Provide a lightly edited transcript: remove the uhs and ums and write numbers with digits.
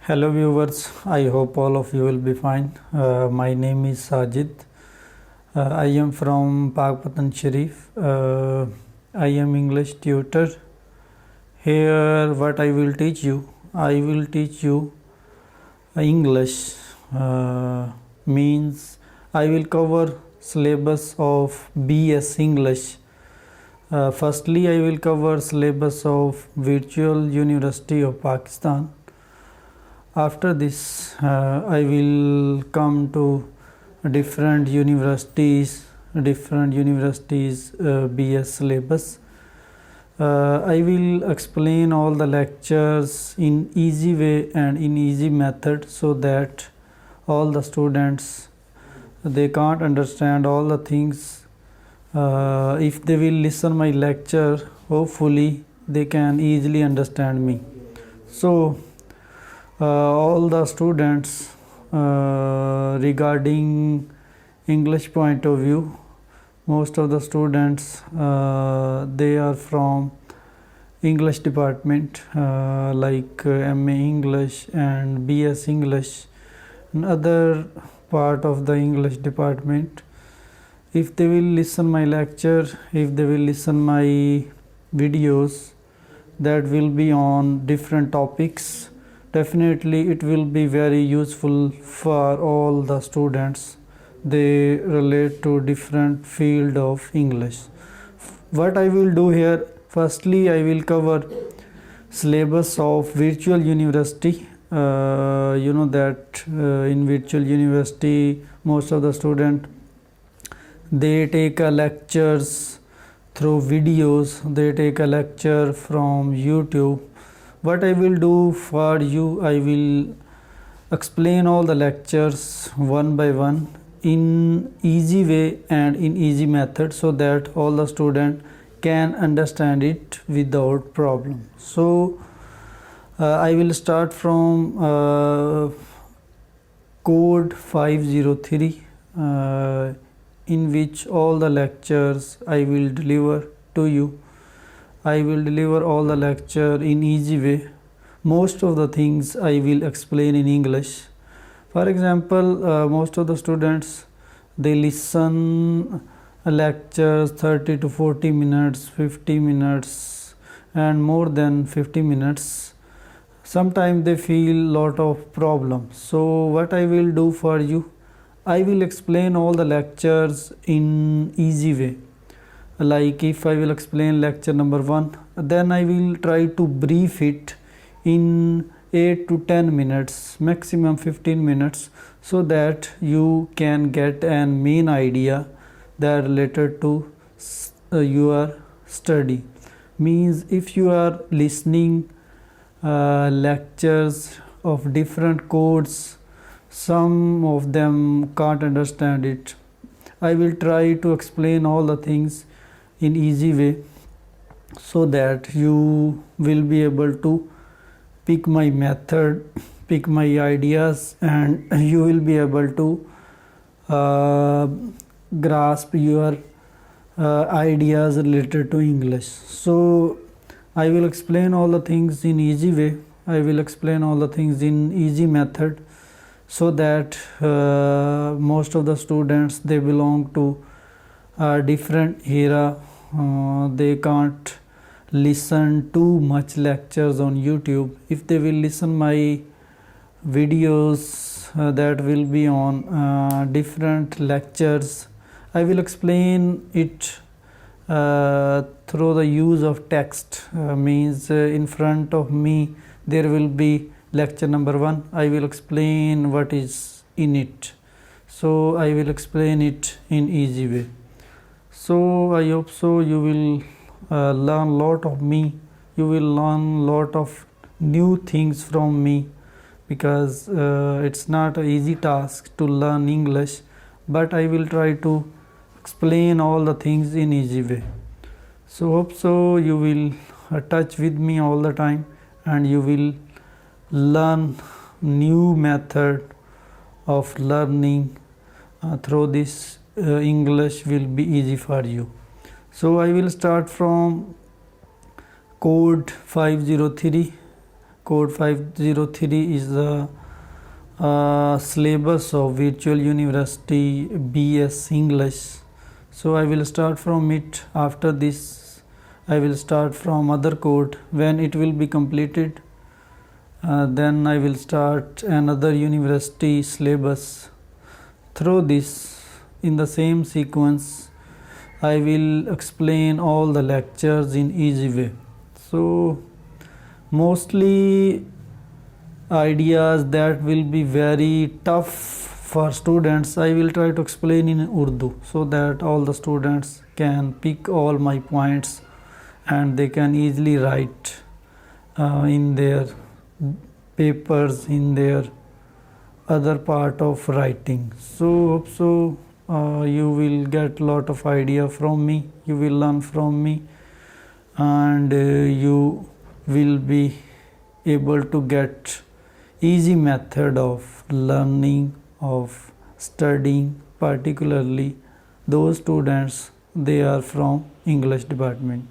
Hello viewers, I hope all of you will be fine. My name is Sajid. I am from Pakpatan Sharif. I am English tutor. Here what I will teach you, I will teach you English. Means I will cover syllabus of BS English. Firstly, I will cover syllabus of Virtual University of Pakistan. After this, I will come to different universities BS syllabus. I will explain all the lectures in easy way and in easy method, so that all the students, they can't understand all the things. If they will listen my lecture, hopefully they can easily understand me. So all the students, regarding English point of view, most of the students, they are from English department, like MA English and BS English and other part of the English department. If they will listen my lecture, if they will listen my videos that will be on different topics, definitely it will be very useful for all the students. They relate to different field of English. What I will do here, firstly I will cover syllabus of virtual university. You know that in virtual university most of the student, they take lectures through videos, they take a lecture from YouTube. What I will do for you, I will explain all the lectures one by one in easy way and in easy method, so that all the student can understand it without problem. So I will start from code 503, in which all the lectures I will deliver to you. I will deliver all the lecture in easy way. Most of the things I will explain in English. For example, most of the students, they listen lectures 30 to 40 minutes, 50 minutes and more than 50 minutes. Sometimes they feel lot of problems. So what I will do for you, I will explain all the lectures in easy way. Like if I will explain lecture number 1, then I will try to brief it in 8 to 10 minutes, maximum 15 minutes, so that you can get an main idea that related to your study. Means if you are listening lectures of different codes, some of them can't understand it. I will try to explain all the things in easy way, so that you will be able to pick my method, pick my ideas, and you will be able to grasp your ideas related to English. So I will explain all the things in easy way, I will explain all the things in easy method, so that most of the students, they belong to different era. They can't listen too much lectures on YouTube. If they will listen my videos that will be on different lectures, I will explain it through the use of text. Means in front of me there will be lecture number 1. I will explain what is in it. So I will explain it in easy way. So I hope so you will learn lot of me. You will learn lot of new things from me, because it's not an easy task to learn English, but I will try to explain all the things in easy way. So hope so you will touch with me all the time, and you will learn new method of learning through this. English will be easy for you. So I will start from code 503, code 503 is the syllabus of Virtual University BS English. So I will start from it. After this I will start from other code. When it will be completed, then I will start another university syllabus. Through this, in the same sequence, I will explain all the lectures in easy way. So mostly ideas that will be very tough for students, I will try to explain in Urdu so that all the students can pick all my points and they can easily write in their papers, in their other part of writing. So you will get lot of idea from me, you will learn from me, and you will be able to get easy method of learning, of studying, particularly those students they are from English department.